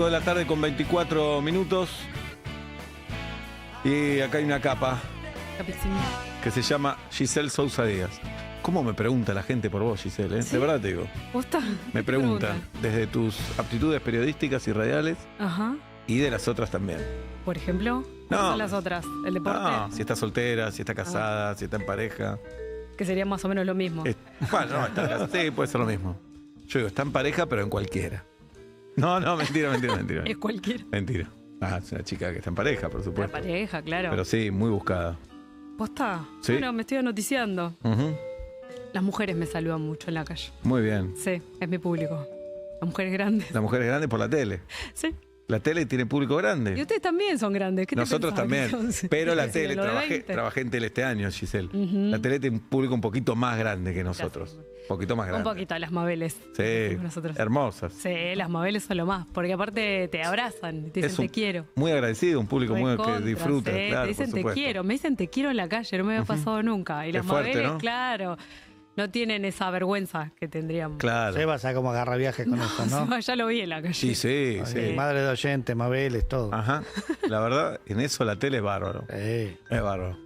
De la tarde con 24 minutos. Y acá hay una capa que se llama Giselle Sousa Díaz. ¿Cómo me pregunta la gente por vos, Giselle? ¿Sí? De verdad te digo. ¿Posta? Me preguntan desde tus aptitudes periodísticas y radiales Ajá. y de las otras también. Por ejemplo, ¿cuáles son las otras? ¿El deporte? No, si está soltera, si está casada, si está en pareja. Que sería más o menos lo mismo. Bueno, no, está casada. Sí, puede ser lo mismo. Yo digo, está en pareja, pero en cualquiera. No, mentira. Es cualquiera. Mentira. Es una chica que está en pareja, por La supuesto. pareja, claro. Pero sí, muy buscada. ¿Posta? Sí. Bueno, me estoy anoticiando. Ujú. Las mujeres me saludan mucho en la calle. Muy bien. Sí, es mi público. Las mujeres grandes. La mujer es grande por la tele. Sí. La tele tiene público Y grande. ustedes también son grandes. ¿Qué te Nosotros pensás, también. entonces? Pero la Sí, tele, lo de 20. trabajé en tele este año, Giselle. Ujú. La tele tiene un público un poquito más grande que nosotros. Gracias. Un poquito más Un grande. poquito, las Mabeles. Sí, Nosotros. hermosas. Sí, las Mabeles son lo más. Porque aparte te abrazan y te dicen te quiero. Muy agradecido, un público muy que Recontra, disfruta, sí, claro, te dicen por te supuesto. quiero. Me dicen te quiero en la calle, no me había pasado nunca. Y Qué las fuerte, Mabeles, ¿no? claro, no tienen esa vergüenza que tendríamos. Claro. Seba sabe cómo agarra viajes con eso, ¿no? Ya lo vi en la calle. Sí, sí, Ay, sí. Madre de oyente, Mabeles, todo. Ajá. La verdad, en eso la tele es bárbaro. Sí, Es bárbaro.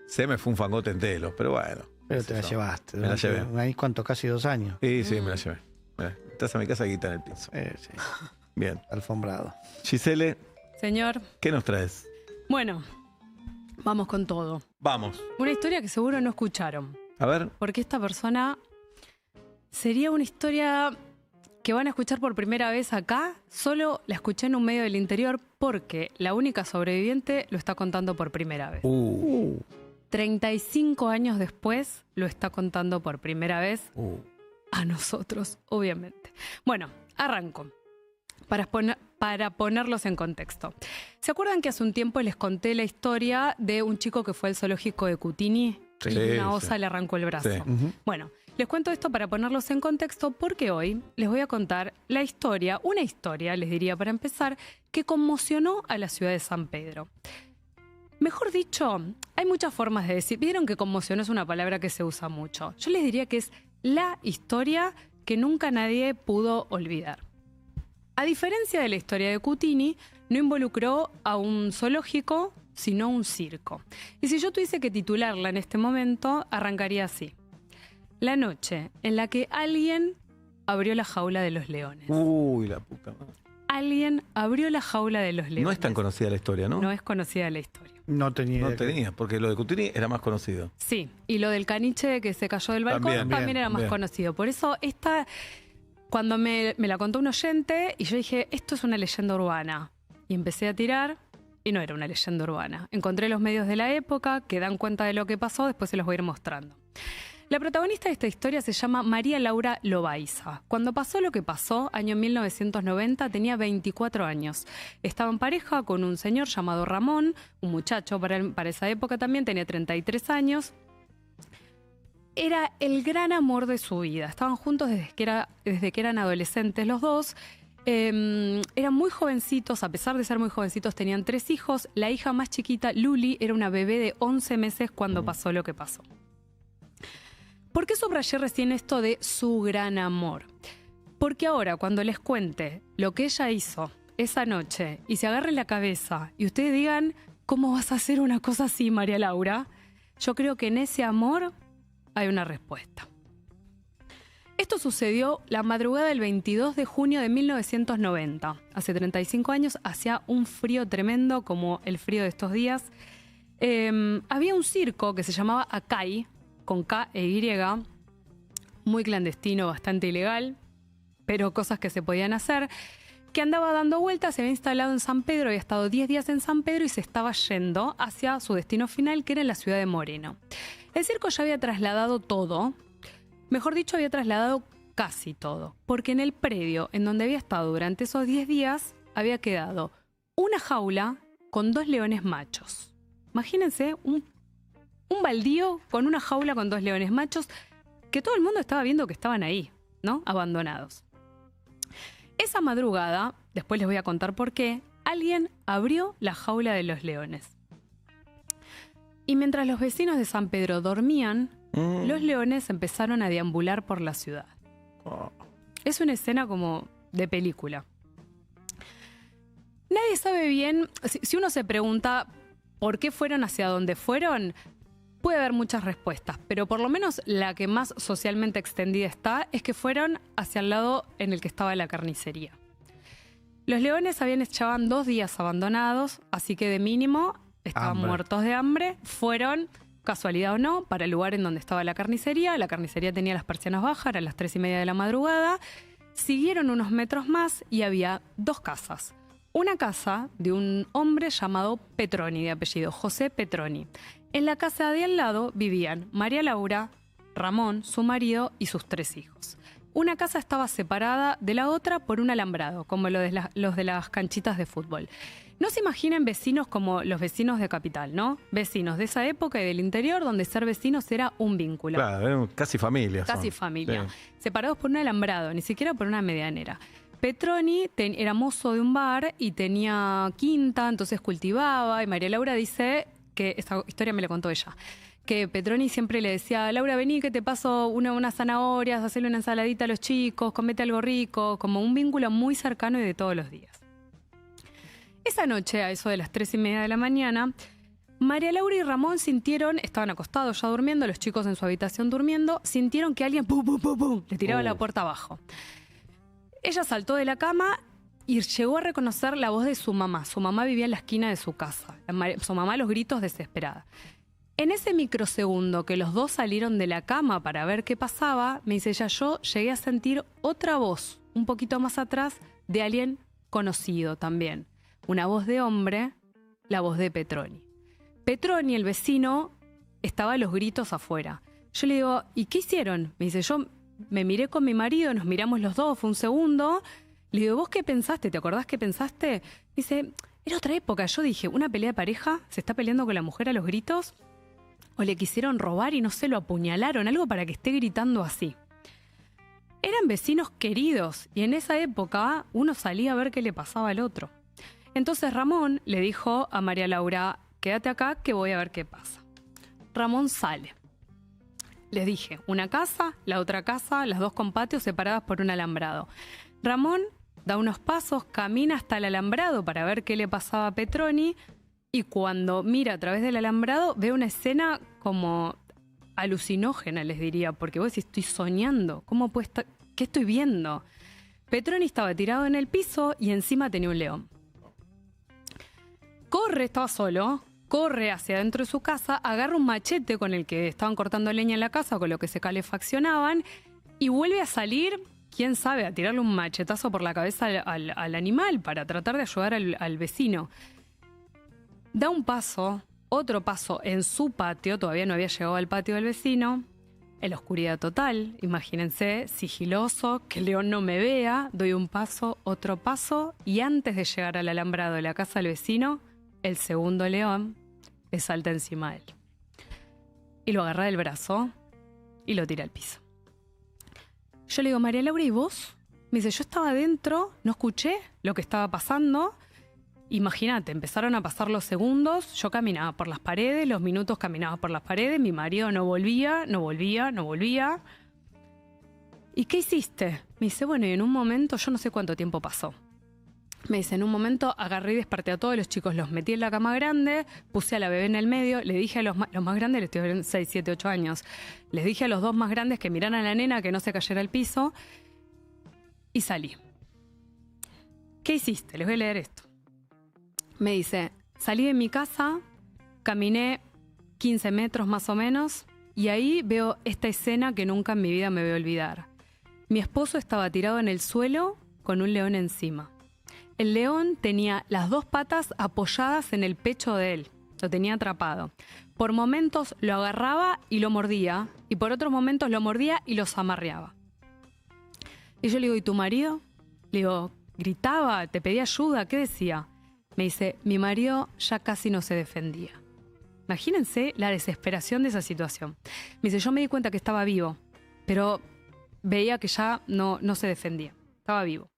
Se me fue un fangote en telos, pero bueno. pero te la Eso. llevaste. Me la llevé. Ahí, ¿cuánto? Casi 2 años. Sí, me la llevé. Mirá, estás a mi casa y guita en el piso. Sí, Bien. alfombrado. Giselle, Señor, ¿qué nos traes? bueno, vamos con todo. Vamos. Una historia que seguro no escucharon. A ver. Porque esta persona sería una historia que van a escuchar por primera vez acá. Solo la escuché en un medio del interior porque la única sobreviviente lo está contando por primera vez. 35 años después lo está contando por primera vez a nosotros, obviamente. Bueno, arranco. Para ponerlos en contexto. ¿Se acuerdan que hace un tiempo les conté la historia de un chico que fue al zoológico de Cutini? Sí, Y una sí. osa le arrancó el brazo. Sí. Bueno, les cuento esto para ponerlos en contexto porque hoy les voy a contar la historia, una historia, les diría para empezar, que conmocionó a la ciudad de San Pedro. Mejor dicho, hay muchas formas de decir. Vieron que conmocionó es una palabra que se usa mucho. Yo les diría que es la historia que nunca nadie pudo olvidar. A diferencia de la historia de Cutini, no involucró a un zoológico, sino un circo. Y si yo tuviese que titularla en este momento, arrancaría así. La noche en la que alguien abrió la jaula de los leones. Uy, la puta madre. Alguien abrió la jaula de los leones. No es tan conocida la historia, ¿no? No es conocida la historia. No tenía No idea. tenía, porque lo de Cutini era más conocido. Sí, y lo del caniche que se cayó del balcón También, también era más bien. conocido. Por eso cuando me la contó un oyente y yo dije, esto es una leyenda urbana. Y empecé a tirar y no era una leyenda urbana. Encontré los medios de la época que dan cuenta de lo que pasó, después se los voy a ir mostrando. La protagonista de esta historia se llama María Laura Loaiza. Cuando pasó lo que pasó, año 1990, tenía 24 años. Estaba en pareja con un señor llamado Ramón, un muchacho para esa época también, tenía 33 años. Era el gran amor de su vida. Estaban juntos desde que eran adolescentes los dos. Eran muy jovencitos, a pesar de ser muy jovencitos, tenían 3 hijos. La hija más chiquita, Luli, era una bebé de 11 meses cuando pasó lo que pasó. ¿Por qué subrayé recién esto de su gran amor? Porque ahora, cuando les cuente lo que ella hizo esa noche y se agarren la cabeza y ustedes digan, ¿cómo vas a hacer una cosa así, María Laura? Yo creo que en ese amor hay una respuesta. Esto sucedió la madrugada del 22 de junio de 1990. Hace 35 años, hacía un frío tremendo como el frío de estos días. Había un circo que se llamaba Acai, con K e Y, muy clandestino, bastante ilegal, pero cosas que se podían hacer, que andaba dando vueltas, se había instalado en San Pedro, había estado 10 días en San Pedro y se estaba yendo hacia su destino final, que era en la ciudad de Moreno. El circo ya había trasladado todo, mejor dicho, había trasladado casi todo, porque en el predio en donde había estado durante esos 10 días había quedado una jaula con 2 leones machos. Imagínense un baldío con una jaula con 2 leones machos que todo el mundo estaba viendo que estaban ahí, ¿no? Abandonados. Esa madrugada, después les voy a contar por qué, alguien abrió la jaula de los leones. Y mientras los vecinos de San Pedro dormían, los leones empezaron a deambular por la ciudad. Es una escena como de película. Nadie sabe bien, si uno se pregunta por qué fueron hacia donde fueron, puede haber muchas respuestas, pero por lo menos la que más socialmente extendida está es que fueron hacia el lado en el que estaba la carnicería. Los leones llevaban 2 días abandonados, así que de mínimo estaban muertos de hambre. Fueron, casualidad o no, para el lugar en donde estaba la carnicería. La carnicería tenía las persianas bajas, eran las 3:30 de la madrugada. Siguieron unos metros más y había 2 casas. Una casa de un hombre llamado Petroni, de apellido José Petroni. En la casa de al lado vivían María Laura, Ramón, su marido y sus 3 hijos. Una casa estaba separada de la otra por un alambrado, como los de las canchitas de fútbol. No se imaginen vecinos como los vecinos de Capital, ¿no? Vecinos de esa época y del interior, donde ser vecinos era un vínculo. Claro, eran casi familias. Casi familia. Sí. Separados por un alambrado, ni siquiera por una medianera. Petroni era mozo de un bar y tenía quinta, entonces cultivaba. Y María Laura dice que, esta historia me la contó ella, que Petroni siempre le decía, Laura, vení que te paso unas zanahorias, hacerle una ensaladita a los chicos, comete algo rico, como un vínculo muy cercano y de todos los días. Esa noche, a eso de las 3:30 de la mañana, María Laura y Ramón estaban acostados ya durmiendo, los chicos en su habitación durmiendo, sintieron que alguien pum, pum, pum, pum, le tiraba la puerta abajo. Ella saltó de la cama y llegó a reconocer la voz de su mamá. Su mamá vivía en la esquina de su casa. Su mamá a los gritos desesperada. En ese microsegundo que los dos salieron de la cama para ver qué pasaba, me dice ella, yo llegué a sentir otra voz, un poquito más atrás, de alguien conocido también. Una voz de hombre, la voz de Petroni. Petroni, el vecino, estaba a los gritos afuera. Yo le digo, ¿y qué hicieron? Me dice, yo me miré con mi marido, nos miramos los dos, fue un segundo. Le digo, ¿vos qué pensaste? ¿Te acordás qué pensaste? Dice, era otra época. Yo dije, ¿una pelea de pareja? ¿Se está peleando con la mujer a los gritos? ¿O le quisieron robar y no sé, lo apuñalaron? Algo para que esté gritando así. Eran vecinos queridos y en esa época uno salía a ver qué le pasaba al otro. Entonces Ramón le dijo a María Laura, quédate acá que voy a ver qué pasa. Ramón sale. Les dije, una casa, la otra casa, las dos con patios separadas por un alambrado. Ramón da unos pasos, camina hasta el alambrado para ver qué le pasaba a Petroni y cuando mira a través del alambrado ve una escena como alucinógena, les diría, porque vos decís, estoy soñando, ¿cómo puede estar? ¿Qué estoy viendo? Petroni estaba tirado en el piso y encima tenía un león. Estaba solo, corre hacia adentro de su casa, agarra un machete con el que estaban cortando leña en la casa, con lo que se calefaccionaban, y vuelve a salir, quién sabe, a tirarle un machetazo por la cabeza al animal para tratar de ayudar al vecino. Da un paso, otro paso en su patio, todavía no había llegado al patio del vecino, en la oscuridad total, imagínense, sigiloso, que el león no me vea, doy un paso, otro paso, y antes de llegar al alambrado de la casa del vecino, el segundo león le salta encima de él. Y lo agarra del brazo y lo tira al piso. Yo le digo, María Laura, ¿y vos? Me dice, yo estaba adentro, no escuché lo que estaba pasando. Imagínate, empezaron a pasar los segundos, yo caminaba por las paredes, los minutos caminaba por las paredes, mi marido no volvía. ¿Y qué hiciste? Me dice, bueno, y en un momento, yo no sé cuánto tiempo pasó. Me dice, en un momento agarré y desperté a todos los chicos, los metí en la cama grande, puse a la bebé en el medio, le dije a los más grandes, les estoy hablando 6, 7, 8 años, les dije a los 2 más grandes que miraran a la nena, que no se cayera al piso, y salí. ¿Qué hiciste? Les voy a leer esto. Me dice, salí de mi casa, caminé 15 metros más o menos, y ahí veo esta escena que nunca en mi vida me voy a olvidar. Mi esposo estaba tirado en el suelo con un león encima. El león tenía las 2 patas apoyadas en el pecho de él. Lo tenía atrapado. Por momentos lo agarraba y lo mordía. Y por otros momentos lo mordía y los amarreaba. Y yo le digo, ¿y tu marido? Le digo, gritaba, te pedía ayuda, ¿qué decía? Me dice, mi marido ya casi no se defendía. Imagínense la desesperación de esa situación. Me dice, yo me di cuenta que estaba vivo, pero veía que ya no se defendía. Estaba vivo.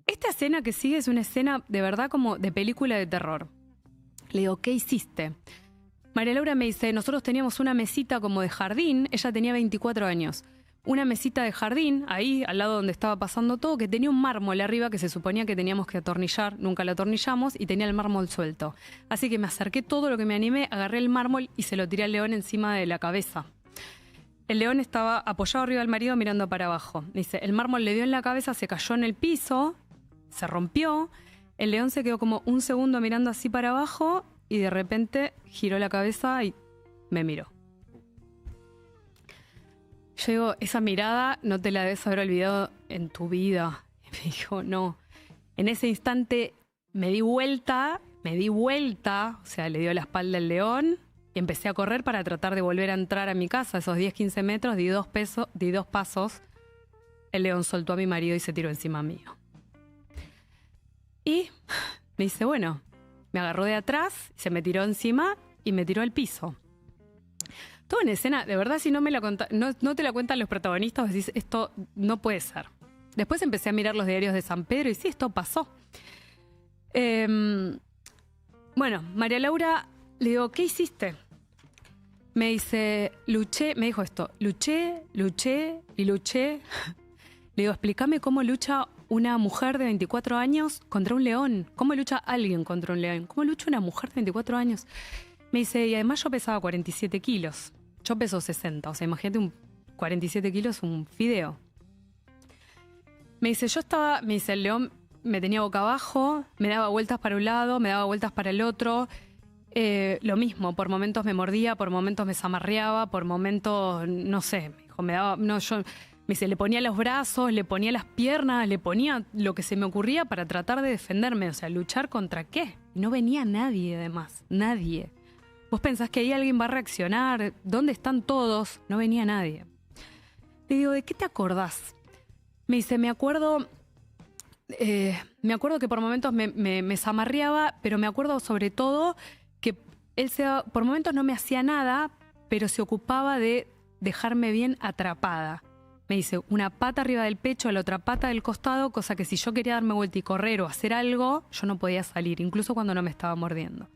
Esta escena que sigue es una escena de verdad como de película de terror. Le digo, ¿qué hiciste? María Laura me dice, nosotros teníamos una mesita como de jardín, ella tenía 24 años. una mesita de jardín, ahí al lado donde estaba pasando todo, que tenía un mármol arriba que se suponía que teníamos que atornillar, nunca lo atornillamos, y tenía el mármol suelto. Así que me acerqué todo lo que me animé, agarré el mármol y se lo tiré al león encima de la cabeza. El león estaba apoyado arriba del marido mirando para abajo. Dice, el mármol le dio en la cabeza, se cayó en el piso, se rompió, el león se quedó como un segundo mirando así para abajo y de repente giró la cabeza y me miró. Yo digo, esa mirada no te la debes haber olvidado en tu vida. Y me dijo, no. En ese instante me di vuelta, o sea, le dio la espalda al león y empecé a correr para tratar de volver a entrar a mi casa. Esos 10, 15 metros, di dos pasos. El león soltó a mi marido y se tiró encima mío. Y me dice, bueno, me agarró de atrás, se me tiró encima y me tiró al piso. Todo en escena, de verdad, si no te la cuentan los protagonistas, decís, esto no puede ser. Después empecé a mirar los diarios de San Pedro y sí, esto pasó. Bueno, María Laura, le digo, ¿qué hiciste? Me dice, me dijo esto, luché. Le digo, explícame cómo lucha una mujer de 24 años contra un león. ¿Cómo lucha alguien contra un león? ¿Cómo lucha una mujer de 24 años? Me dice, y además yo pesaba 47 kilos. Yo peso 60. O sea, imagínate 47 kilos, un fideo. Me dice, el león me tenía boca abajo, me daba vueltas para un lado, me daba vueltas para el otro. Lo mismo, por momentos me mordía, por momentos me zamarreaba, por momentos, no sé, me dice, le ponía los brazos, le ponía las piernas, le ponía lo que se me ocurría para tratar de defenderme. O sea, ¿luchar contra qué? Y no venía nadie, además, nadie. ¿Vos pensás que ahí alguien va a reaccionar? ¿Dónde están todos? No venía nadie. Le digo, ¿de qué te acordás? Me dice, me acuerdo que por momentos me zamarreaba, pero me acuerdo sobre todo que él por momentos no me hacía nada, pero se ocupaba de dejarme bien atrapada. Me dice, una pata arriba del pecho, la otra pata del costado, cosa que si yo quería darme vuelta y correr o hacer algo, yo no podía salir, incluso cuando no me estaba mordiendo.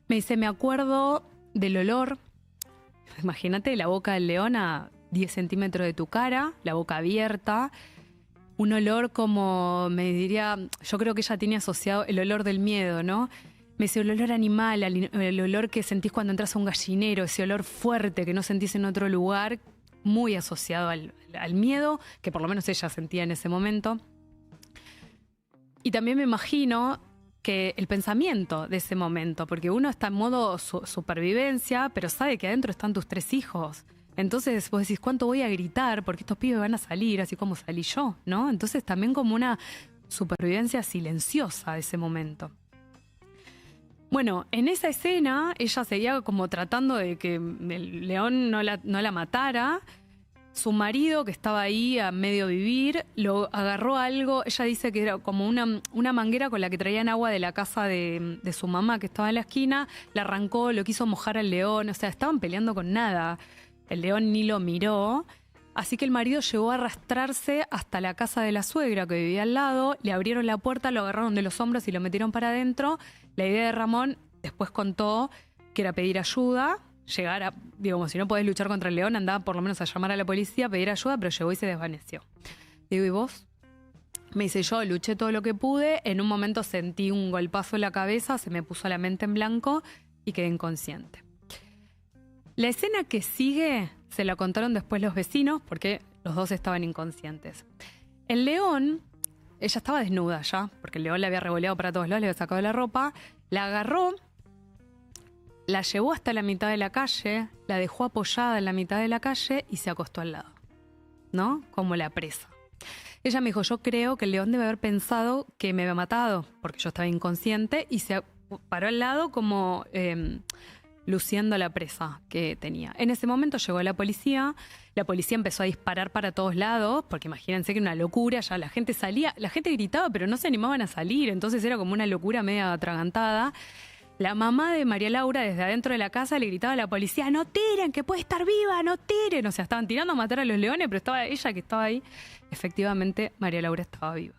Me dice, me acuerdo del olor. Imagínate la boca del león a 10 centímetros de tu cara, la boca abierta. Un olor como, me diría, yo creo que ella tiene asociado el olor del miedo, ¿no? Me dice, el olor animal, el olor que sentís cuando entras a un gallinero, ese olor fuerte que no sentís en otro lugar, muy asociado al miedo, que por lo menos ella sentía en ese momento. Y también me imagino que el pensamiento de ese momento, porque uno está en modo supervivencia, pero sabe que adentro están tus 3 hijos. Entonces vos decís, ¿cuánto voy a gritar? Porque estos pibes van a salir, así como salí yo, ¿no? Entonces también como una supervivencia silenciosa de ese momento. Bueno, en esa escena ella seguía como tratando de que el león no la matara. Su marido, que estaba ahí a medio vivir, lo agarró algo. Ella dice que era como una manguera con la que traían agua de la casa de su mamá, que estaba en la esquina. La arrancó, lo quiso mojar al león. O sea, estaban peleando con nada. El león ni lo miró. Así que el marido llegó a arrastrarse hasta la casa de la suegra, que vivía al lado. Le abrieron la puerta, lo agarraron de los hombros y lo metieron para adentro. La idea de Ramón después contó que era pedir ayuda. Llegar a, digamos, si no podés luchar contra el león, andaba por lo menos a llamar a la policía, pedir ayuda, pero llegó y se desvaneció. Digo, ¿y vos? Me dice, yo luché todo lo que pude, en un momento sentí un golpazo en la cabeza, se me puso la mente en blanco y quedé inconsciente. La escena que sigue se la contaron después los vecinos porque los dos estaban inconscientes. El león, ella estaba desnuda ya, porque el león la había revoleado para todos lados, le había sacado la ropa, la agarró, la llevó hasta la mitad de la calle, la dejó apoyada en la mitad de la calle y se acostó al lado, ¿no? Como la presa. Ella me dijo, yo creo que el león debe haber pensado que me había matado, porque yo estaba inconsciente, y se paró al lado como luciendo la presa que tenía. En ese momento llegó la policía empezó a disparar para todos lados, porque imagínense que era una locura, ya la gente salía, la gente gritaba, pero no se animaban a salir, entonces era como una locura media atragantada. La mamá de María Laura, desde adentro de la casa, le gritaba a la policía, no tiren, que puede estar viva, no tiren. O sea, estaban tirando a matar a los leones, pero estaba ella que estaba ahí. Efectivamente, María Laura estaba viva.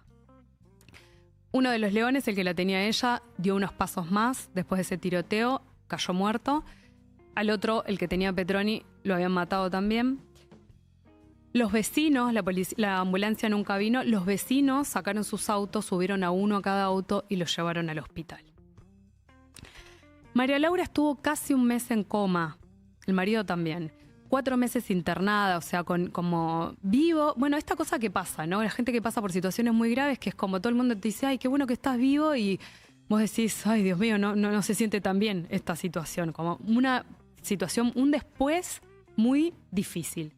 Uno de los leones, el que la tenía ella, dio unos pasos más. Después de ese tiroteo, cayó muerto. Al otro, el que tenía Petroni, lo habían matado también. Los vecinos, la ambulancia nunca vino, los vecinos sacaron sus autos, subieron a uno a cada auto y los llevaron al hospital. María Laura estuvo casi un mes en coma, el marido también. 4 meses internada, o sea, como vivo. Bueno, esta cosa que pasa, ¿no? La gente que pasa por situaciones muy graves, que es como todo el mundo te dice, ay, qué bueno que estás vivo, y vos decís, ay, Dios mío, no se siente tan bien esta situación. Como una situación, un después muy difícil.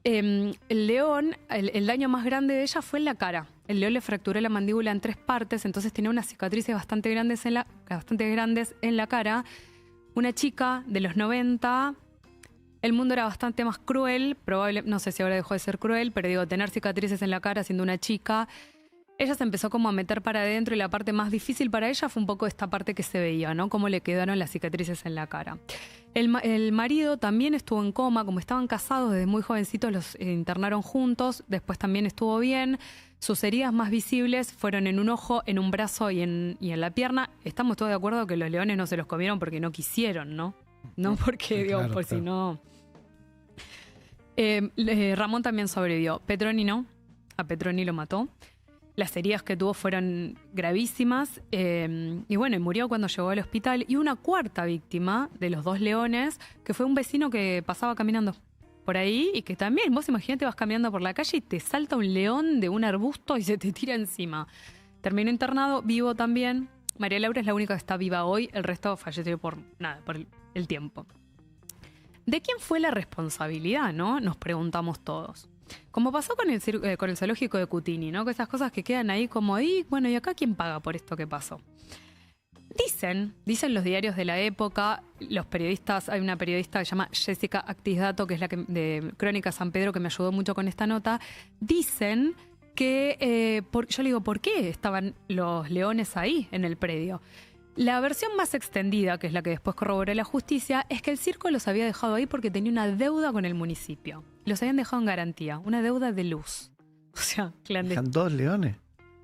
El león, el daño más grande de ella fue en la cara. El león le fracturó la mandíbula en 3 partes, entonces tenía unas cicatrices bastante grandes en la cara. Una chica de los 90, el mundo era bastante más cruel, no sé si ahora dejó de ser cruel, pero digo, tener cicatrices en la cara siendo una chica. Ella se empezó como a meter para adentro y la parte más difícil para ella fue un poco esta parte que se veía, ¿no? Cómo le quedaron las cicatrices en la cara. El marido también estuvo en coma, como estaban casados desde muy jovencitos, los internaron juntos, después también estuvo bien. Sus heridas más visibles fueron en un ojo, en un brazo y en la pierna. Estamos todos de acuerdo que los leones no se los comieron porque no quisieron, ¿no? No porque, digo, claro, por si no... Ramón también sobrevivió. Petroni no. A Petroni lo mató. Las heridas que tuvo fueron gravísimas. Y bueno, murió cuando llegó al hospital. Y una cuarta víctima de los 2 leones, que fue un vecino que pasaba caminando por ahí y que también, vos imaginate, vas caminando por la calle y te salta un león de un arbusto y se te tira encima. Terminó internado, vivo también. María Laura es la única que está viva hoy. El resto falleció por el tiempo. ¿De quién fue la responsabilidad, no? Nos preguntamos todos. Como pasó con el zoológico de Cutini, ¿no? Que esas cosas que quedan ahí como, ¿y acá quién paga por esto que pasó? Dicen los diarios de la época, los periodistas, hay una periodista que se llama Jessica Actisdato, que es la que, de Crónica San Pedro, que me ayudó mucho con esta nota. Dicen que, yo le digo, ¿por qué estaban los leones ahí en el predio? La versión más extendida, que es la que después corroboró la justicia, es que el circo los había dejado ahí porque tenía una deuda con el municipio. Los habían dejado en garantía, una deuda de luz. O sea, ¿Dejan 2 leones?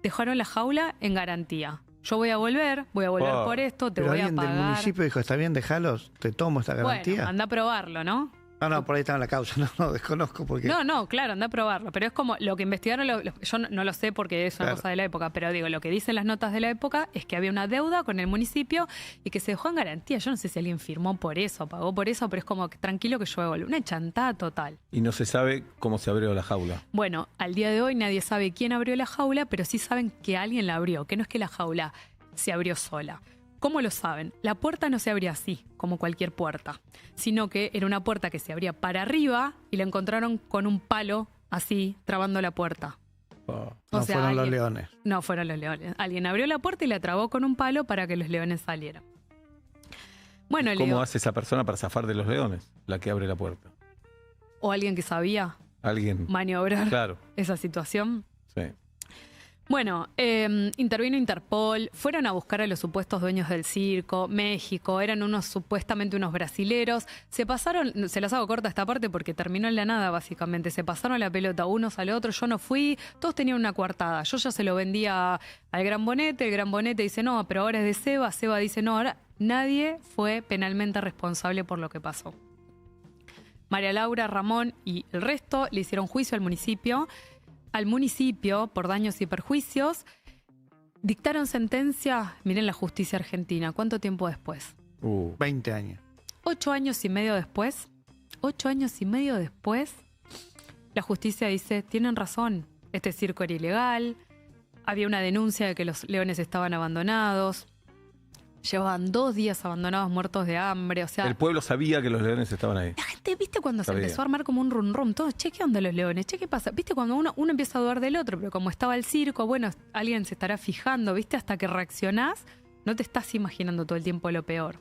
Dejaron la jaula en garantía. Yo voy a volver por esto, te voy a pagar. Pero alguien del municipio dijo, está bien, déjalos, te tomo esta garantía. Bueno, anda a probarlo, ¿no? No, por ahí estaba la causa, no, desconozco porque... No, claro, anda a probarlo, pero es como lo que investigaron, yo no lo sé porque es una cosa de la época, pero digo, lo que dicen las notas de la época es que había una deuda con el municipio y que se dejó en garantía. Yo no sé si alguien firmó por eso, pagó por eso, pero es como que tranquilo que yo vuelvo. Una chantada total. Y no se sabe cómo se abrió la jaula. Bueno, al día de hoy nadie sabe quién abrió la jaula, pero sí saben que alguien la abrió, que no es que la jaula se abrió sola. ¿Cómo lo saben? La puerta no se abría así, como cualquier puerta, sino que era una puerta que se abría para arriba y la encontraron con un palo así, trabando la puerta. No fueron los leones. No fueron los leones. Alguien abrió la puerta y la trabó con un palo para que los leones salieran. Bueno, ¿cómo hace esa persona para zafar de los leones? La que abre la puerta. ¿O alguien que sabía maniobrar esa situación? Sí. Bueno, intervino Interpol, fueron a buscar a los supuestos dueños del circo, México, eran supuestamente unos brasileros, se las hago corta esta parte porque terminó en la nada básicamente, se pasaron la pelota unos al otro, yo no fui, todos tenían una coartada, yo ya se lo vendía al Gran Bonete, el Gran Bonete dice no, pero ahora es de Seba dice no, ahora nadie fue penalmente responsable por lo que pasó. María Laura, Ramón y el resto le hicieron juicio al municipio por daños y perjuicios. Dictaron sentencia, miren la justicia argentina, ¿cuánto tiempo después? 20 años. 8 años y medio después, la justicia dice, tienen razón, este circo era ilegal, había una denuncia de que los leones estaban abandonados, llevaban 2 días abandonados muertos de hambre, o sea... El pueblo sabía que los leones estaban ahí. La gente, ¿viste cuando se empezó a armar como un rum-rum? Todos, che, ¿qué onda los leones? Che, ¿qué pasa? ¿Viste cuando uno empieza a dudar del otro? Pero como estaba el circo, bueno, alguien se estará fijando, ¿viste? Hasta que reaccionás, no te estás imaginando todo el tiempo lo peor.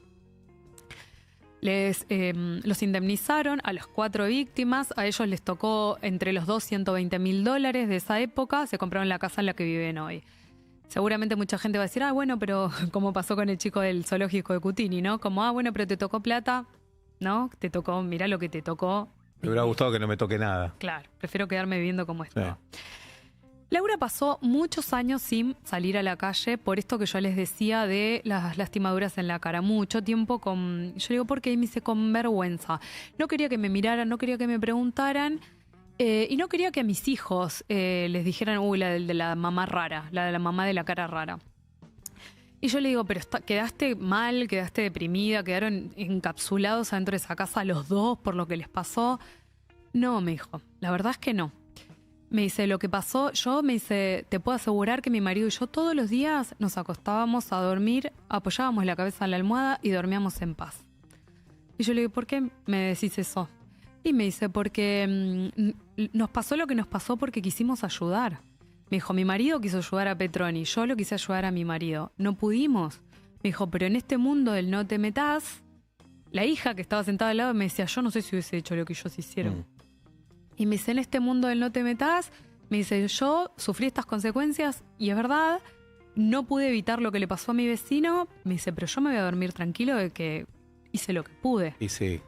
Los indemnizaron a las 4 víctimas, a ellos les tocó entre los $2 $120.000 de esa época, se compraron la casa en la que viven hoy. Seguramente mucha gente va a decir, bueno, pero como pasó con el chico del zoológico de Cutini, ¿no? Como, bueno, pero te tocó plata, ¿no? Te tocó, mirá lo que te tocó. Me hubiera gustado que no me toque nada. Claro, prefiero quedarme viviendo como estaba. Sí. Laura pasó muchos años sin salir a la calle por esto que yo les decía de las lastimaduras en la cara. Mucho tiempo yo digo, ¿por qué? Y me hice con vergüenza. No quería que me miraran, no quería que me preguntaran. Y no quería que a mis hijos les dijeran, uy, la de la mamá rara, la de la mamá de la cara rara. Y yo le digo, pero quedaste mal, quedaste deprimida, quedaron encapsulados adentro de esa casa los dos por lo que les pasó. No, me dijo, la verdad es que no. Me dice, lo que pasó, me dice, te puedo asegurar que mi marido y yo todos los días nos acostábamos a dormir, apoyábamos la cabeza en la almohada y dormíamos en paz. Y yo le digo, ¿por qué me decís eso? Y me dice, porque nos pasó lo que nos pasó porque quisimos ayudar. Me dijo, mi marido quiso ayudar a Petroni, yo lo quise ayudar a mi marido. No pudimos. Me dijo, pero en este mundo del no te metas, la hija que estaba sentada al lado me decía, yo no sé si hubiese hecho lo que ellos hicieron. Y me dice, en este mundo del no te metas, me dice, yo sufrí estas consecuencias y es verdad, no pude evitar lo que le pasó a mi vecino. Me dice, pero yo me voy a dormir tranquilo de que hice lo que pude. Y sí,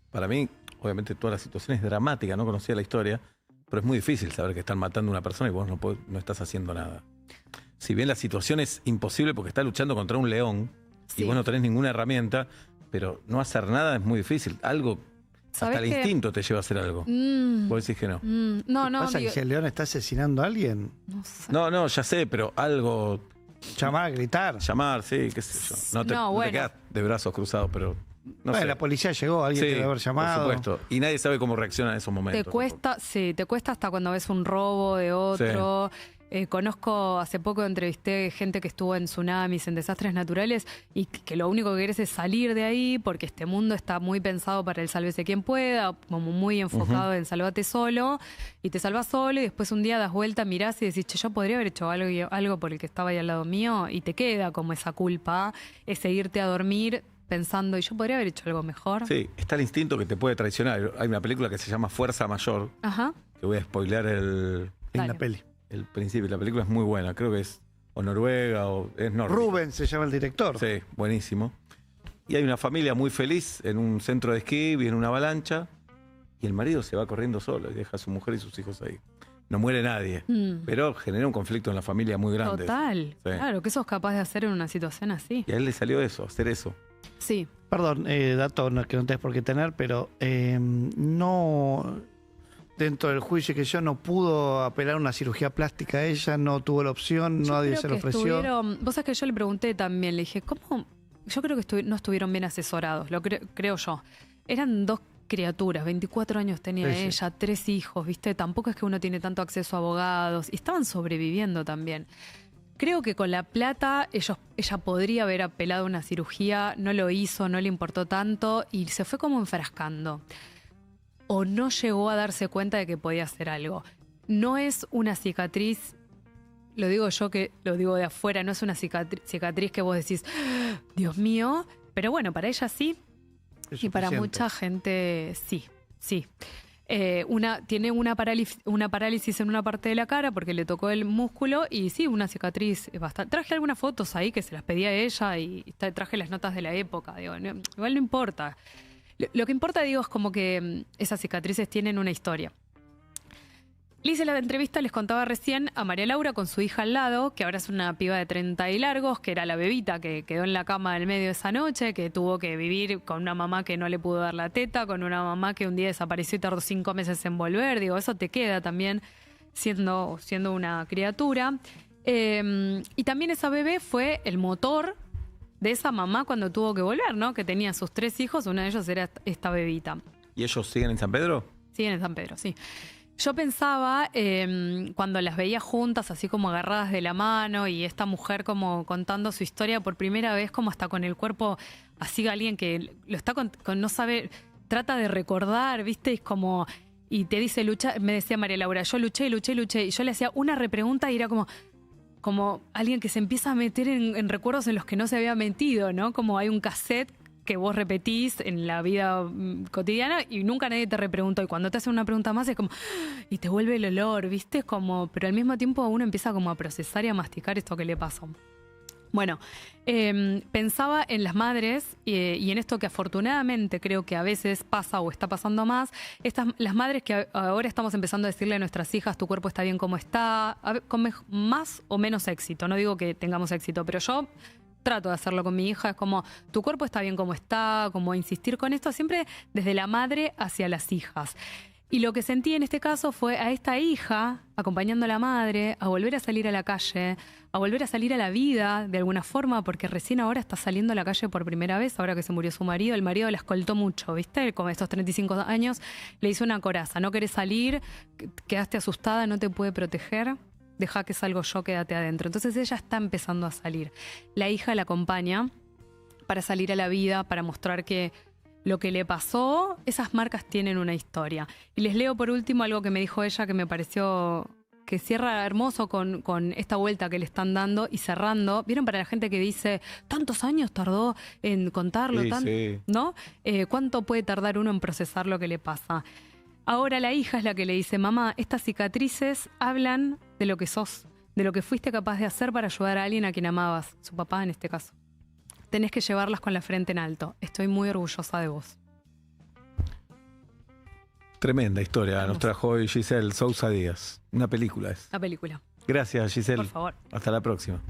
para mí, obviamente toda la situación es dramática, no conocía la historia, pero es muy difícil saber que están matando a una persona y vos no estás haciendo nada. Si bien la situación es imposible porque está luchando contra un león y vos no tenés ninguna herramienta, pero no hacer nada es muy difícil. Algo... Hasta el instinto te lleva a hacer algo. Vos decís que no. No. ¿Pasa que si el león está asesinando a alguien? No sé. No, ya sé, pero algo... Llamar, gritar. Llamar, sí, qué sé yo. No te quedas de brazos cruzados, pero... No sé. La policía llegó, alguien debe haber llamado. Por supuesto. Y nadie sabe cómo reacciona en esos momentos. Te cuesta, te cuesta hasta cuando ves un robo de otro. Sí. Conozco, hace poco entrevisté gente que estuvo en tsunamis, en desastres naturales, y que lo único que querés es salir de ahí porque este mundo está muy pensado para el sálvese quien pueda, como muy enfocado en salvate solo, y te salvas solo y después un día das vuelta, mirás y decís, che, yo podría haber hecho algo por el que estaba ahí al lado mío, y te queda como esa culpa, ese irte a dormir pensando, y yo podría haber hecho algo mejor. Sí, está el instinto que te puede traicionar. Hay una película que se llama Fuerza Mayor, que voy a spoilear en la peli. El principio, la película es muy buena, creo que es o noruega o es nórdica. Rubén se llama el director. Sí, buenísimo. Y hay una familia muy feliz en un centro de esquí, viene una avalancha y el marido se va corriendo solo y deja a su mujer y sus hijos ahí. No muere nadie, pero genera un conflicto en la familia muy grande. Total, sí. Claro, ¿qué sos capaz de hacer en una situación así? Y a él le salió eso, hacer eso. Sí. Perdón, dato que no tenés por qué tener, pero no... Dentro del juicio que yo no pudo apelar a una cirugía plástica a ella, no tuvo la opción, nadie se lo ofreció. Vos sabés que yo le pregunté también, le dije, ¿cómo? Yo creo que no estuvieron bien asesorados, lo creo yo. Eran dos criaturas, 24 años tenía ella, 3 hijos, ¿viste? Tampoco es que uno tiene tanto acceso a abogados, y estaban sobreviviendo también. Creo que con la plata ella podría haber apelado a una cirugía, no lo hizo, no le importó tanto, y se fue como enfrascando. O no llegó a darse cuenta de que podía hacer algo. No es una cicatriz, lo digo yo que lo digo de afuera, no es una cicatriz que vos decís, Dios mío, pero bueno, para ella sí, y para mucha gente sí. Tiene una parálisis en una parte de la cara porque le tocó el músculo y sí, una cicatriz bastante. Traje algunas fotos ahí que se las pedí a ella y traje las notas de la época, digo, igual no importa. Lo que importa, digo, es como que esas cicatrices tienen una historia. Le hice la entrevista, les contaba recién a María Laura con su hija al lado, que ahora es una piba de 30 y largos, que era la bebita que quedó en la cama en el medio de esa noche, que tuvo que vivir con una mamá que no le pudo dar la teta, con una mamá que un día desapareció y tardó 5 meses en volver. Digo, eso te queda también siendo una criatura. Y también esa bebé fue el motor de esa mamá cuando tuvo que volver, ¿no? Que tenía sus 3 hijos, uno de ellos era esta bebita. ¿Y ellos siguen en San Pedro? Siguen en San Pedro, sí. Yo pensaba, cuando las veía juntas, así como agarradas de la mano, y esta mujer como contando su historia por primera vez, como hasta con el cuerpo, así alguien que lo está con no sabe, trata de recordar, ¿viste? Es como, y te dice, lucha, me decía María Laura, yo luché, y yo le hacía una repregunta y era como alguien que se empieza a meter en recuerdos en los que no se había metido, ¿no? Como hay un cassette que vos repetís en la vida cotidiana y nunca nadie te repreguntó. Y cuando te hacen una pregunta más es como... Y te vuelve el olor, ¿viste? Como, pero al mismo tiempo uno empieza como a procesar y a masticar esto que le pasó. Bueno, pensaba en las madres y en esto que afortunadamente creo que a veces pasa o está pasando más. Las madres que ahora estamos empezando a decirle a nuestras hijas, tu cuerpo está bien como está, con más o menos éxito. No digo que tengamos éxito, pero yo trato de hacerlo con mi hija. Es como, tu cuerpo está bien como está, como insistir con esto siempre desde la madre hacia las hijas. Y lo que sentí en este caso fue a esta hija acompañando a la madre a volver a salir a la calle, a volver a salir a la vida de alguna forma, porque recién ahora está saliendo a la calle por primera vez, ahora que se murió su marido. El marido la escoltó mucho, ¿viste? Con estos 35 años le hizo una coraza. No querés salir, quedaste asustada, no te puede proteger. Deja que salgo yo, quédate adentro. Entonces ella está empezando a salir. La hija la acompaña para salir a la vida, para mostrar que lo que le pasó, esas marcas tienen una historia. Y les leo por último algo que me dijo ella que me pareció que cierra hermoso con esta vuelta que le están dando y cerrando. ¿Vieron para la gente que dice, tantos años tardó en contarlo? Sí. ¿No? ¿Cuánto puede tardar uno en procesar lo que le pasa? Ahora la hija es la que le dice, mamá, estas cicatrices hablan de lo que sos, de lo que fuiste capaz de hacer para ayudar a alguien a quien amabas, su papá en este caso. Tenés que llevarlas con la frente en alto. Estoy muy orgullosa de vos. Tremenda historia. Nos trajo hoy Giselle Sousa Díaz. Una película es. La película. Gracias, Giselle. Por favor. Hasta la próxima.